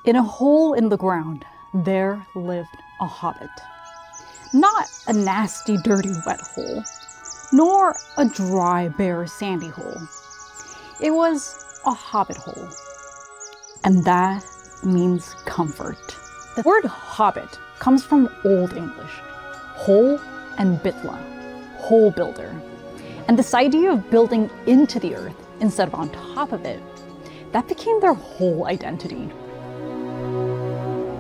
In a hole in the ground, there lived a hobbit. Not a nasty, dirty, wet hole, nor a dry, bare, sandy hole. It was a hobbit hole. And that means comfort. The word hobbit comes from Old English, hole and bitla, hole builder. And this idea of building into the earth instead of on top of it, that became their whole identity.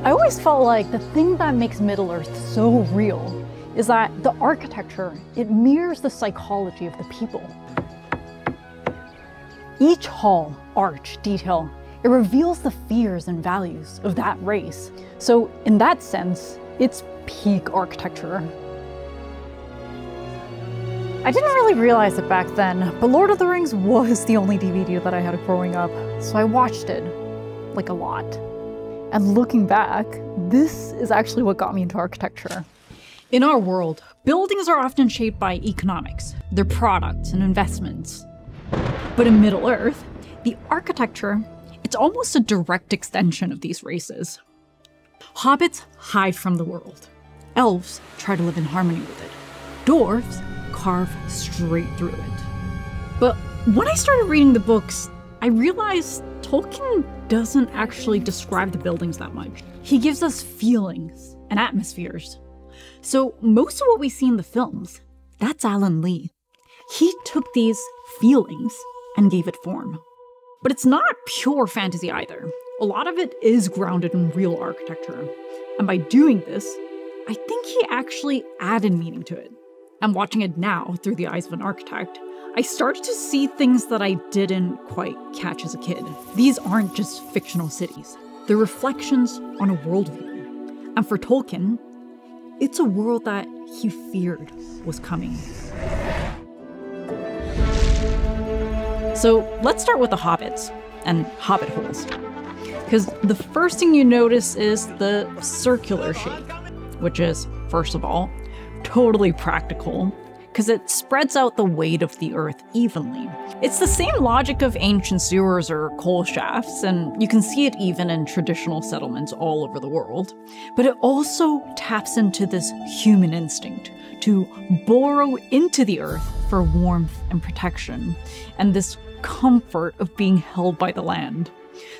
I always felt like the thing that makes Middle-earth so real is that the architecture, it mirrors the psychology of the people. Each hall, arch, detail, it reveals the fears and values of that race. So in that sense, it's peak architecture. I didn't really realize it back then, but Lord of the Rings was the only DVD that I had growing up, so I watched it, like a lot. And looking back, this is actually what got me into architecture. In our world, buildings are often shaped by economics, their products and investments. But in Middle-earth, the architecture, it's almost a direct extension of these races. Hobbits hide from the world. Elves try to live in harmony with it. Dwarves carve straight through it. But when I started reading the books, I realized Tolkien doesn't actually describe the buildings that much. He gives us feelings and atmospheres. So most of what we see in the films, that's Alan Lee. He took these feelings and gave it form. But it's not pure fantasy either. A lot of it is grounded in real architecture. And by doing this, I think he actually added meaning to it. And watching it now through the eyes of an architect, I started to see things that I didn't quite catch as a kid. These aren't just fictional cities. They're reflections on a worldview. And for Tolkien, it's a world that he feared was coming. So let's start with the hobbits and hobbit holes. Because the first thing you notice is the circular shape, which is, first of all, totally practical, because it spreads out the weight of the earth evenly. It's the same logic of ancient sewers or coal shafts, and you can see it even in traditional settlements all over the world. But it also taps into this human instinct to burrow into the earth for warmth and protection, and this comfort of being held by the land.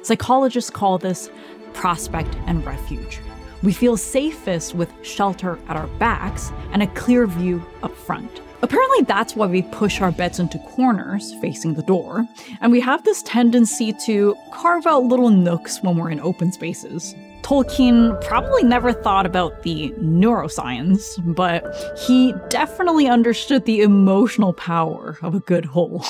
Psychologists call this prospect and refuge. We feel safest with shelter at our backs and a clear view up front. Apparently that's why we push our beds into corners facing the door, and we have this tendency to carve out little nooks when we're in open spaces. Tolkien probably never thought about the neuroscience, but he definitely understood the emotional power of a good hole.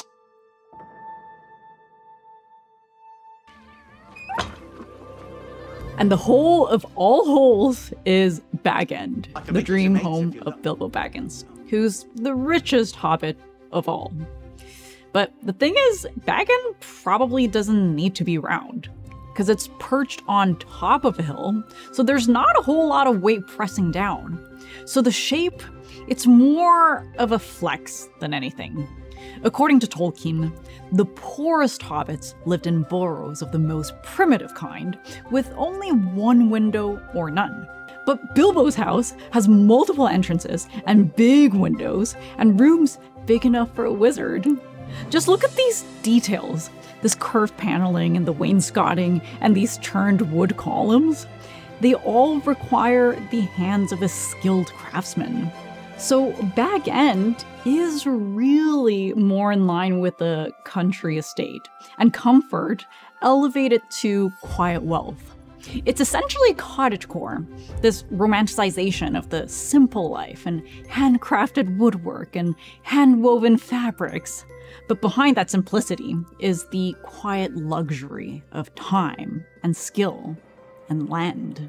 And the hole of all holes is Bag End, the dream home of Bilbo Baggins, who's the richest hobbit of all. But the thing is, Bag End probably doesn't need to be round, because it's perched on top of a hill, so there's not a whole lot of weight pressing down. So the shape, it's more of a flex than anything. According to Tolkien, the poorest hobbits lived in burrows of the most primitive kind, with only one window or none. But Bilbo's house has multiple entrances and big windows and rooms big enough for a wizard. Just look at these details, this curved paneling and the wainscoting and these turned wood columns. They all require the hands of a skilled craftsman. So Bag End is really more in line with a country estate, and comfort elevated to quiet wealth. It's essentially cottagecore, this romanticization of the simple life and handcrafted woodwork and hand-woven fabrics. But behind that simplicity is the quiet luxury of time and skill and land.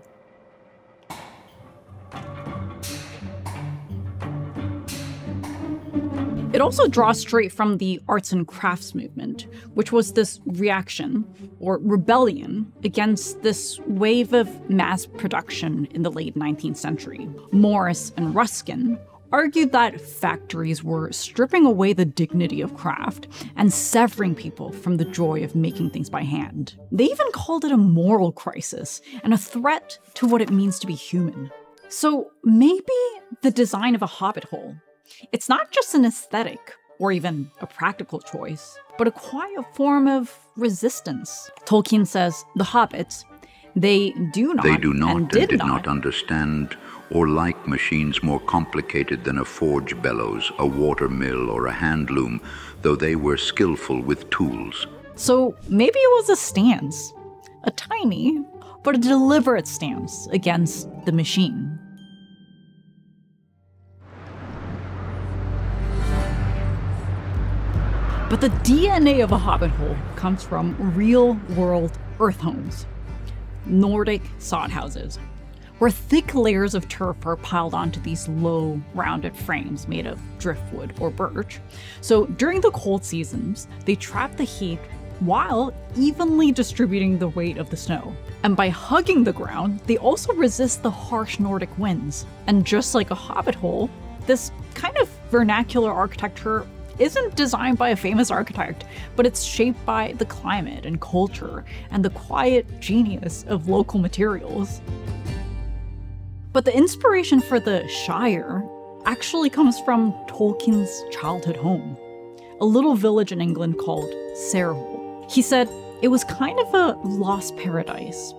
It also draws straight from the arts and crafts movement, which was this reaction, or rebellion, against this wave of mass production in the late 19th century. Morris and Ruskin argued that factories were stripping away the dignity of craft and severing people from the joy of making things by hand. They even called it a moral crisis and a threat to what it means to be human. So maybe the design of a hobbit hole, it's not just an aesthetic or even a practical choice, but a quiet form of resistance. Tolkien says the hobbits, they do not and did not understand or like machines more complicated than a forge bellows, a water mill, or a hand loom, though they were skillful with tools. So maybe it was a stance, a tiny but a deliberate stance against the machine. But the DNA of a hobbit hole comes from real-world earth homes, Nordic sod houses, where thick layers of turf are piled onto these low, rounded frames made of driftwood or birch. So during the cold seasons, they trap the heat while evenly distributing the weight of the snow. And by hugging the ground, they also resist the harsh Nordic winds. And just like a hobbit hole, this kind of vernacular architecture isn't designed by a famous architect, but it's shaped by the climate and culture and the quiet genius of local materials. But the inspiration for the Shire actually comes from Tolkien's childhood home, a little village in England called Sarehole. He said it was kind of a lost paradise.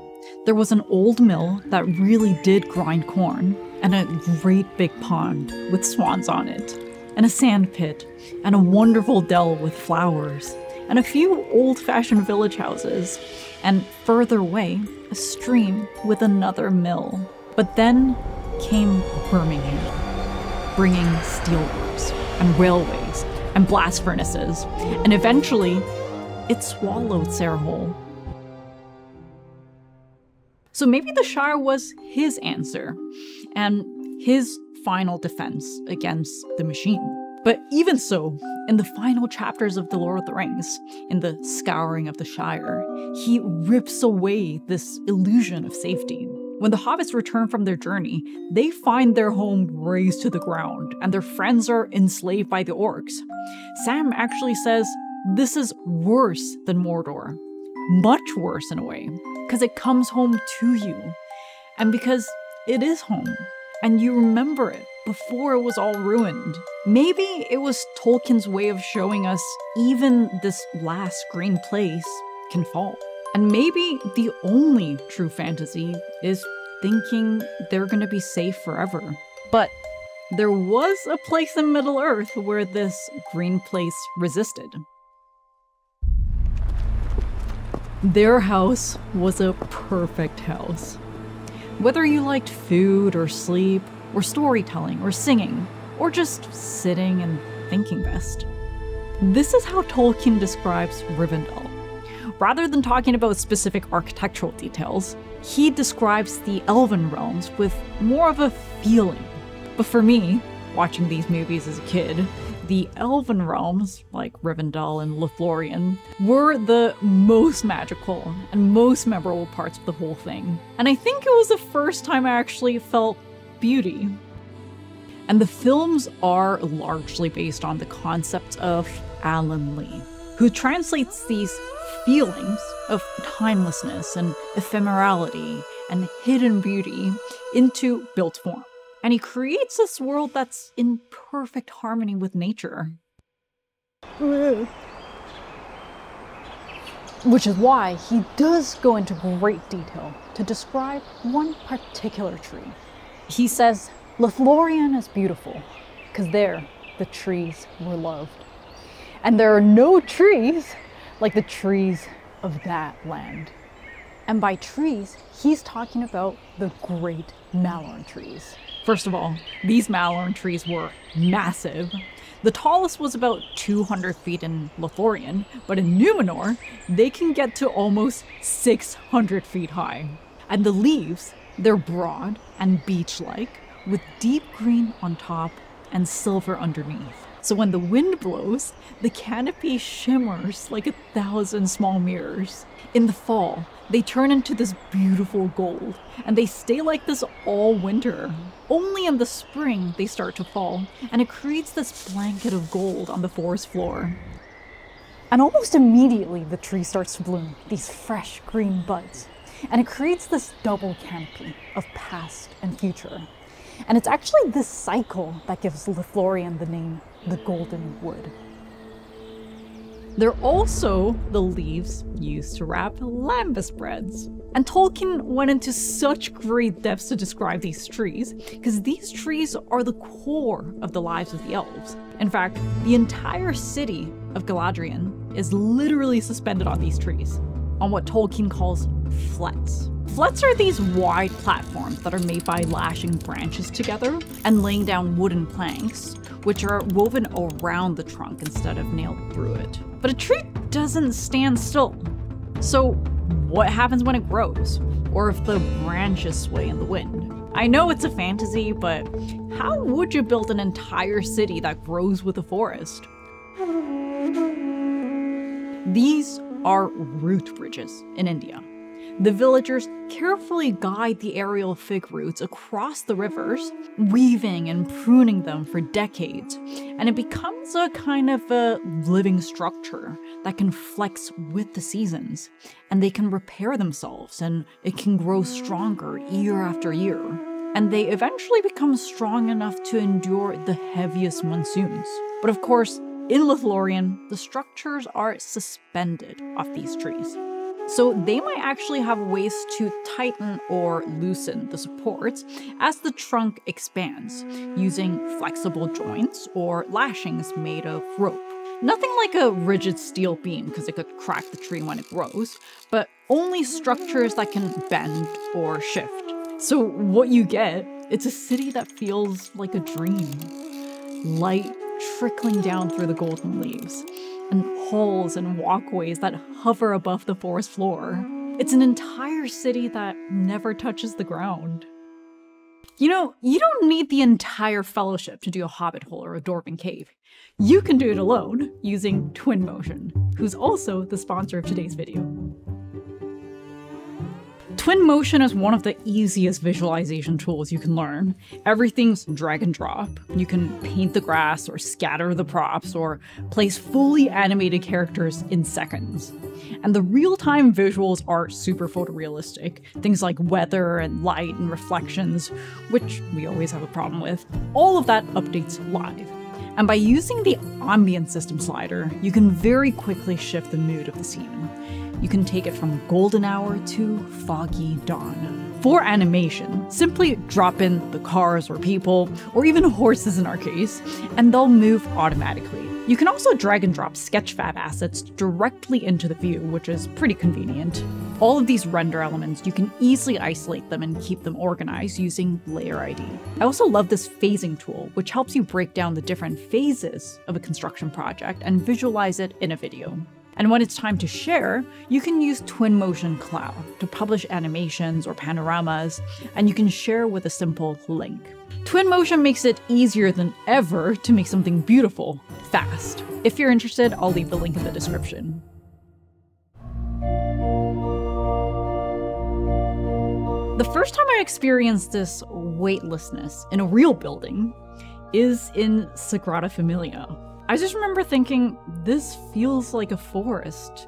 There was an old mill that really did grind corn, and a great big pond with swans on it, and a sand pit, and a wonderful dell with flowers, and a few old-fashioned village houses, and further away, a stream with another mill. But then came Birmingham, bringing steelworks, and railways, and blast furnaces, and eventually, it swallowed Sarehole. So maybe the Shire was his answer, and his final defense against the machine. But even so, in the final chapters of The Lord of the Rings, in the Scouring of the Shire, he rips away this illusion of safety. When the hobbits return from their journey, they find their home razed to the ground, and their friends are enslaved by the orcs. Sam actually says this is worse than Mordor. Much worse in a way, because it comes home to you. And because it is home, and you remember it before it was all ruined. Maybe it was Tolkien's way of showing us even this last green place can fall. And maybe the only true fantasy is thinking they're gonna be safe forever. But there was a place in Middle-earth where this green place resisted. Their house was a perfect house. Whether you liked food or sleep, or storytelling, or singing, or just sitting and thinking best. This is how Tolkien describes Rivendell. Rather than talking about specific architectural details, he describes the elven realms with more of a feeling. But for me, watching these movies as a kid, the elven realms, like Rivendell and Lothlórien, were the most magical and most memorable parts of the whole thing. And I think it was the first time I actually felt beauty. And the films are largely based on the concept of Alan Lee, who translates these feelings of timelessness and ephemerality and hidden beauty into built form. And he creates this world that's in perfect harmony with nature. Which is why he does go into great detail to describe one particular tree. He says, Lothlórien is beautiful, because there, the trees were loved. And there are no trees like the trees of that land. And by trees, he's talking about the great Malorn trees. First of all, these Malorn trees were massive. The tallest was about 200 feet in Lothlórien, but in Númenor, they can get to almost 600 feet high. And the leaves, they're broad and beech-like, with deep green on top and silver underneath. So when the wind blows, the canopy shimmers like 1,000 small mirrors. In the fall, They turn into this beautiful gold, and they stay like this all winter. Only in the spring they start to fall, and it creates this blanket of gold on the forest floor. And almost immediately the tree starts to bloom, these fresh green buds, and it creates this double canopy of past and future. And it's actually this cycle that gives Lothlórien the name the Golden Wood. They're also the leaves used to wrap lembas breads. And Tolkien went into such great depths to describe these trees, because these trees are the core of the lives of the elves. In fact, the entire city of Galadriel is literally suspended on these trees, on what Tolkien calls flets. Flets are these wide platforms that are made by lashing branches together and laying down wooden planks, which are woven around the trunk instead of nailed through it. But a tree doesn't stand still. So what happens when it grows? Or if the branches sway in the wind? I know it's a fantasy, but how would you build an entire city that grows with a forest? These are root bridges in India. The villagers carefully guide the aerial fig roots across the rivers, weaving and pruning them for decades, and it becomes a kind of a living structure that can flex with the seasons, and they can repair themselves, and it can grow stronger year after year. And they eventually become strong enough to endure the heaviest monsoons. But of course, in Lothlórien, the structures are suspended off these trees. So they might actually have ways to tighten or loosen the supports as the trunk expands, using flexible joints or lashings made of rope. Nothing like a rigid steel beam, because it could crack the tree when it grows, but only structures that can bend or shift. So what you get, it's a city that feels like a dream. Light trickling down through the golden leaves, and halls and walkways that hover above the forest floor. It's an entire city that never touches the ground. You know, you don't need the entire fellowship to do a hobbit hole or a dwarven cave. You can do it alone using Twinmotion, who's also the sponsor of today's video. Twinmotion is one of the easiest visualization tools you can learn. Everything's drag and drop. You can paint the grass or scatter the props or place fully animated characters in seconds. And the real-time visuals are super photorealistic. Things like weather and light and reflections, which we always have a problem with. All of that updates live. And by using the ambient system slider, you can very quickly shift the mood of the scene. You can take it from golden hour to foggy dawn. For animation, simply drop in the cars or people, or even horses in our case, and they'll move automatically. You can also drag and drop Sketchfab assets directly into the view, which is pretty convenient. All of these render elements, you can easily isolate them and keep them organized using Layer ID. I also love this phasing tool, which helps you break down the different phases of a construction project and visualize it in a video. And when it's time to share, you can use Twinmotion Cloud to publish animations or panoramas, and you can share with a simple link. Twinmotion makes it easier than ever to make something beautiful, fast. If you're interested, I'll leave the link in the description. The first time I experienced this weightlessness in a real building is in Sagrada Família. I just remember thinking, this feels like a forest,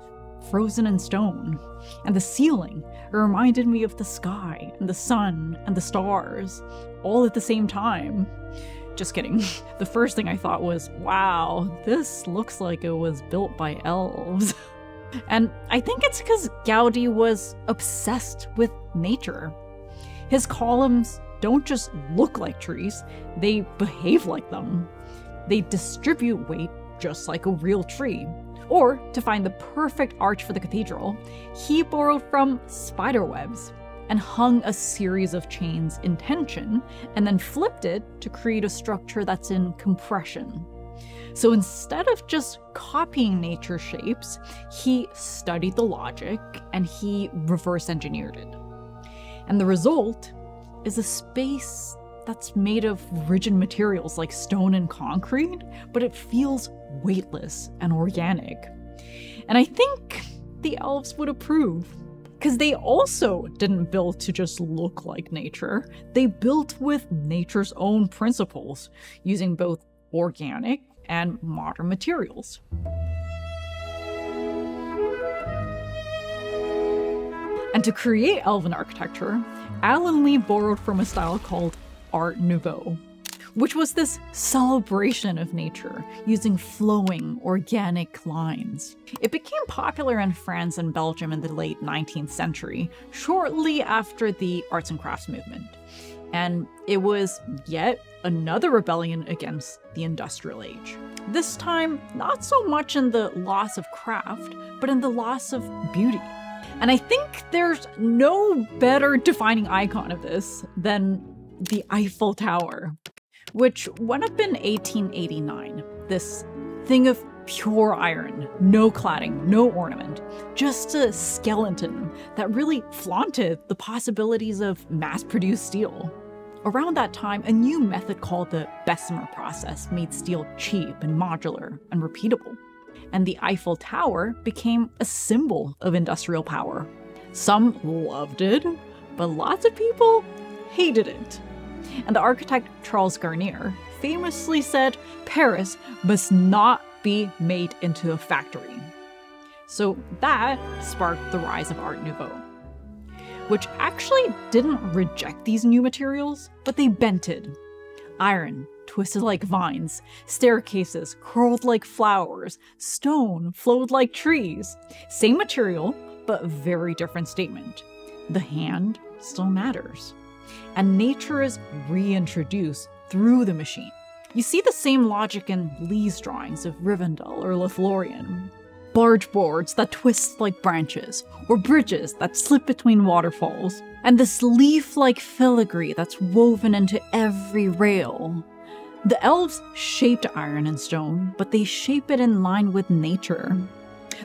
frozen in stone. And the ceiling reminded me of the sky, and the sun, and the stars, all at the same time. Just kidding. The first thing I thought was, wow, this looks like it was built by elves. And I think it's because Gaudí was obsessed with nature. His columns don't just look like trees, they behave like them. They distribute weight just like a real tree. Or, to find the perfect arch for the cathedral, he borrowed from spider webs and hung a series of chains in tension, and then flipped it to create a structure that's in compression. So instead of just copying nature shapes, he studied the logic and he reverse engineered it. And the result is a space that's made of rigid materials like stone and concrete, but it feels weightless and organic. And I think the elves would approve, Because they also didn't build to just look like nature. They built with nature's own principles, using both organic and modern materials. And to create elven architecture, Alan Lee borrowed from a style called Art Nouveau, which was this celebration of nature using flowing, organic lines. It became popular in France and Belgium in the late 19th century, shortly after the arts and crafts movement. And it was yet another rebellion against the industrial age. This time, not so much in the loss of craft, but in the loss of beauty. And I think there's no better defining icon of this than the Eiffel Tower, which went up in 1889. This thing of pure iron, no cladding, no ornament, just a skeleton that really flaunted the possibilities of mass-produced steel. Around that time, a new method called the Bessemer process made steel cheap and modular and repeatable. And the Eiffel Tower became a symbol of industrial power. Some loved it, but lots of people hated it. And the architect Charles Garnier famously said Paris must not be made into a factory. So that sparked the rise of Art Nouveau, which actually didn't reject these new materials, but they bent it. Iron twisted like vines, staircases curled like flowers, stone flowed like trees. Same material, but very different statement. The hand still matters. And nature is reintroduced through the machine. You see the same logic in Lee's drawings of Rivendell or Lothlórien. Barge boards that twist like branches, or bridges that slip between waterfalls, and this leaf-like filigree that's woven into every rail. The elves shaped iron and stone, but they shape it in line with nature.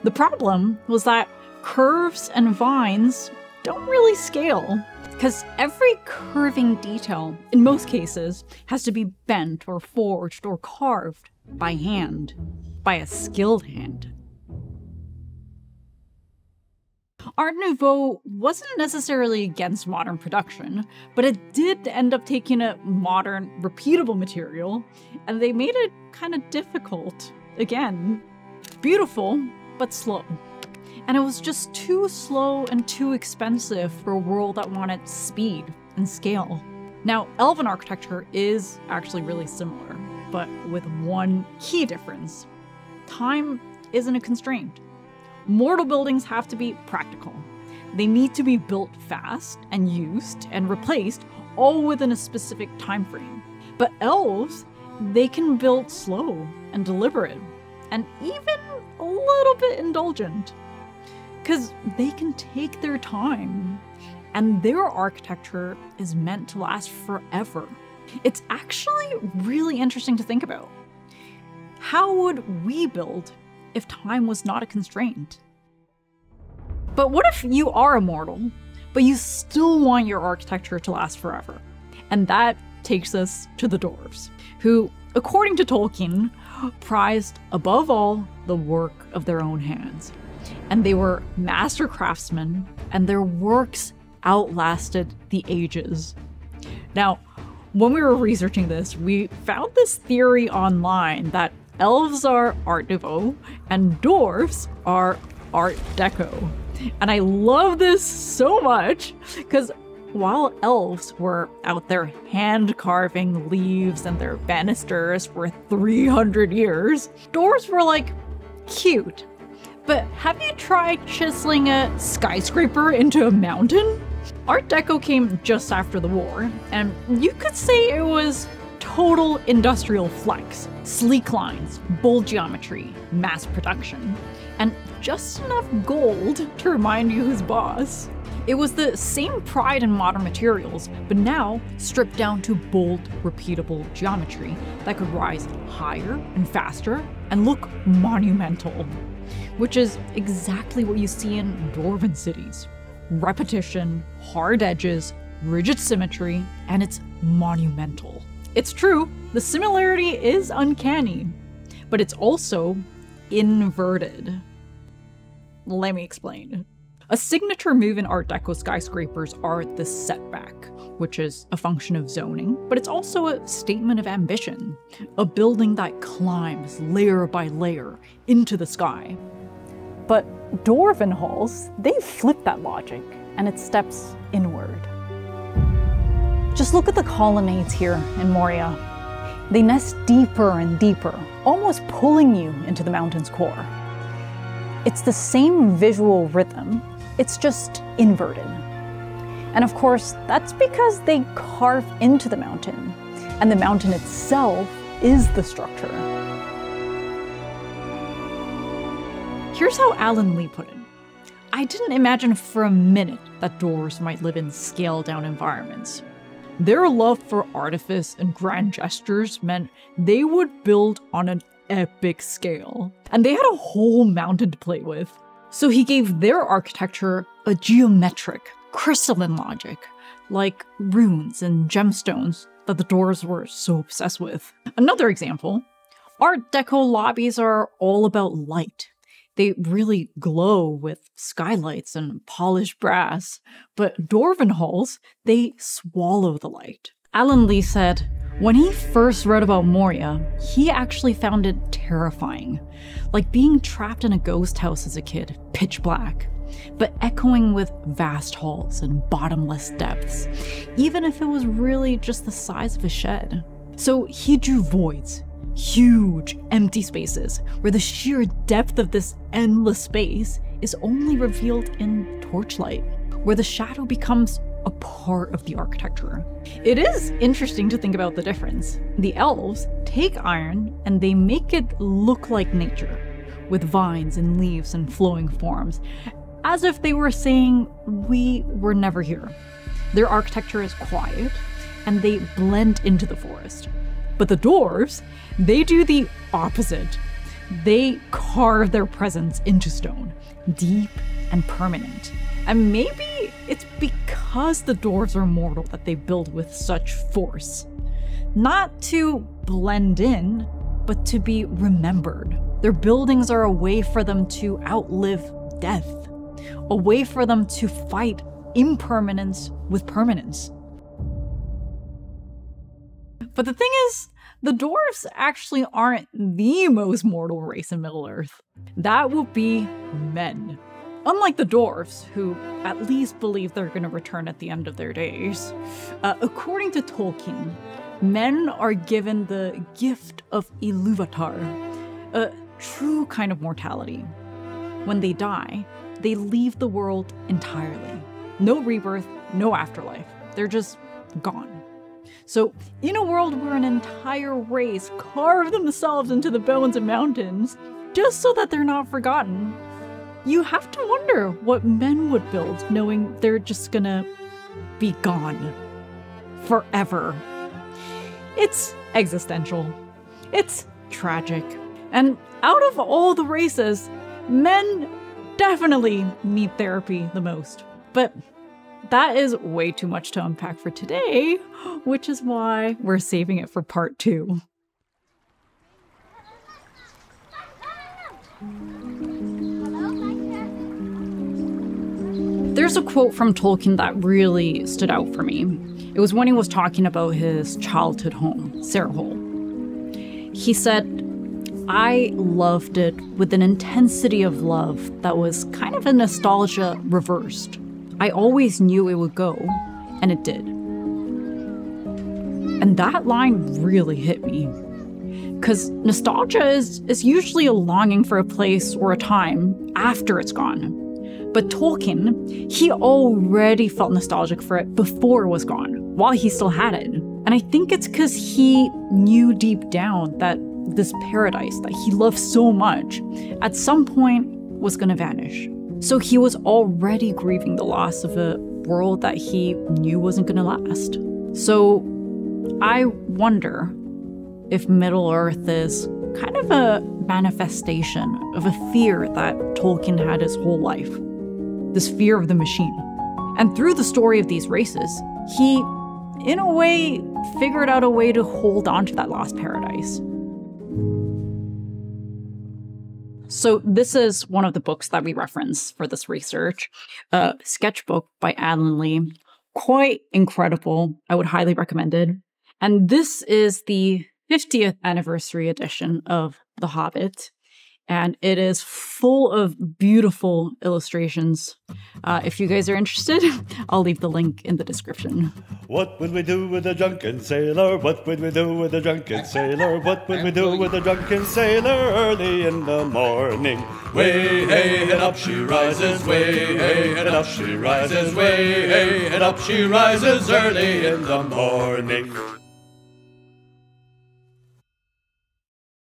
The problem was that curves and vines don't really scale, because every curving detail, in most cases, has to be bent or forged or carved by hand, by a skilled hand. Art Nouveau wasn't necessarily against modern production, but it did end up taking a modern, repeatable material, and they made it kind of difficult. Again, beautiful, but slow. And it was just too slow and too expensive for a world that wanted speed and scale. Now, elven architecture is actually really similar, but with one key difference. Time isn't a constraint. Mortal buildings have to be practical. They need to be built fast and used and replaced, all within a specific time frame. But elves, they can build slow and deliberate, and even a little bit indulgent. Because they can take their time, and their architecture is meant to last forever. It's actually really interesting to think about. How would we build if time was not a constraint? But what if you are immortal, but you still want your architecture to last forever? And that takes us to the Dwarves, who, according to Tolkien, prized above all the work of their own hands. And they were master craftsmen, and their works outlasted the ages. Now, when we were researching this, we found this theory online that elves are Art Nouveau and dwarves are Art Deco. And I love this so much because while elves were out there hand carving leaves and their banisters for 300 years, dwarves were like cute. But have you tried chiseling a skyscraper into a mountain? Art Deco came just after the war, and you could say it was total industrial flex. Sleek lines, bold geometry, mass production, and just enough gold to remind you who's boss. It was the same pride in modern materials, but now stripped down to bold, repeatable geometry that could rise higher and faster and look monumental. Which is exactly what you see in Dwarven cities. Repetition, hard edges, rigid symmetry, and it's monumental. It's true, the similarity is uncanny, but it's also inverted. Let me explain. A signature move in Art Deco skyscrapers are the setback, which is a function of zoning, but it's also a statement of ambition. A building that climbs layer by layer into the sky. But Dwarven halls, they flip that logic, and it steps inward. Just look at the colonnades here in Moria. They nest deeper and deeper, almost pulling you into the mountain's core. It's the same visual rhythm, it's just inverted. And of course, that's because they carve into the mountain, and the mountain itself is the structure. Here's how Alan Lee put it. I didn't imagine for a minute that dwarves might live in scaled-down environments. Their love for artifice and grand gestures meant they would build on an epic scale, and they had a whole mountain to play with. So he gave their architecture a geometric, crystalline logic, like runes and gemstones that the dwarves were so obsessed with. Another example, Art Deco lobbies are all about light. They really glow with skylights and polished brass, but Dwarven halls, they swallow the light. Alan Lee said, when he first read about Moria, he actually found it terrifying, like being trapped in a ghost house as a kid, pitch black, but echoing with vast halls and bottomless depths, even if it was really just the size of a shed. So he drew voids, huge empty spaces where the sheer depth of this endless space is only revealed in torchlight, where the shadow becomes a part of the architecture. It is interesting to think about the difference. The elves take iron and they make it look like nature, with vines and leaves and flowing forms, as if they were saying, we were never here. Their architecture is quiet and they blend into the forest. But the dwarves, they do the opposite. They carve their presence into stone, deep and permanent. And maybe it's because the dwarves are mortal that they build with such force. Not to blend in, but to be remembered. Their buildings are a way for them to outlive death, a way for them to fight impermanence with permanence. But the thing is, the dwarves actually aren't the most mortal race in Middle-earth. That would be men. Unlike the dwarves, who at least believe they're going to return at the end of their days, according to Tolkien, men are given the gift of Ilúvatar, a true kind of mortality. When they die, they leave the world entirely. No rebirth, no afterlife. They're just gone. So, in a world where an entire race carve themselves into the bones of mountains, just so that they're not forgotten, you have to wonder what men would build, knowing they're just gonna be gone. Forever. It's existential. It's tragic. And out of all the races, men definitely need therapy the most. But that is way too much to unpack for today, which is why we're saving it for part 2. There's a quote from Tolkien that really stood out for me. It was when he was talking about his childhood home, Sarehole. He said, I loved it with an intensity of love that was kind of a nostalgia reversed. I always knew it would go, and it did. And that line really hit me. Because nostalgia is usually a longing for a place or a time after it's gone. But Tolkien, he already felt nostalgic for it before it was gone, while he still had it. And I think it's because he knew deep down that this paradise that he loved so much, at some point was going to vanish. So he was already grieving the loss of a world that he knew wasn't going to last. So I wonder if Middle-earth is kind of a manifestation of a fear that Tolkien had his whole life. This fear of the machine. And through the story of these races, he, in a way, figured out a way to hold on to that lost paradise. So this is one of the books that we reference for this research, Sketchbook by Alan Lee. Quite incredible. I would highly recommend it. And this is the 50th anniversary edition of The Hobbit. And it is full of beautiful illustrations. If you guys are interested, I'll leave the link in the description. What would we do with a drunken sailor? What would we do with a drunken sailor? What would we do with a drunken sailor early in the morning? Way, hey, and up she rises, way, hey, and up she rises, way, hey, and up she rises early in the morning.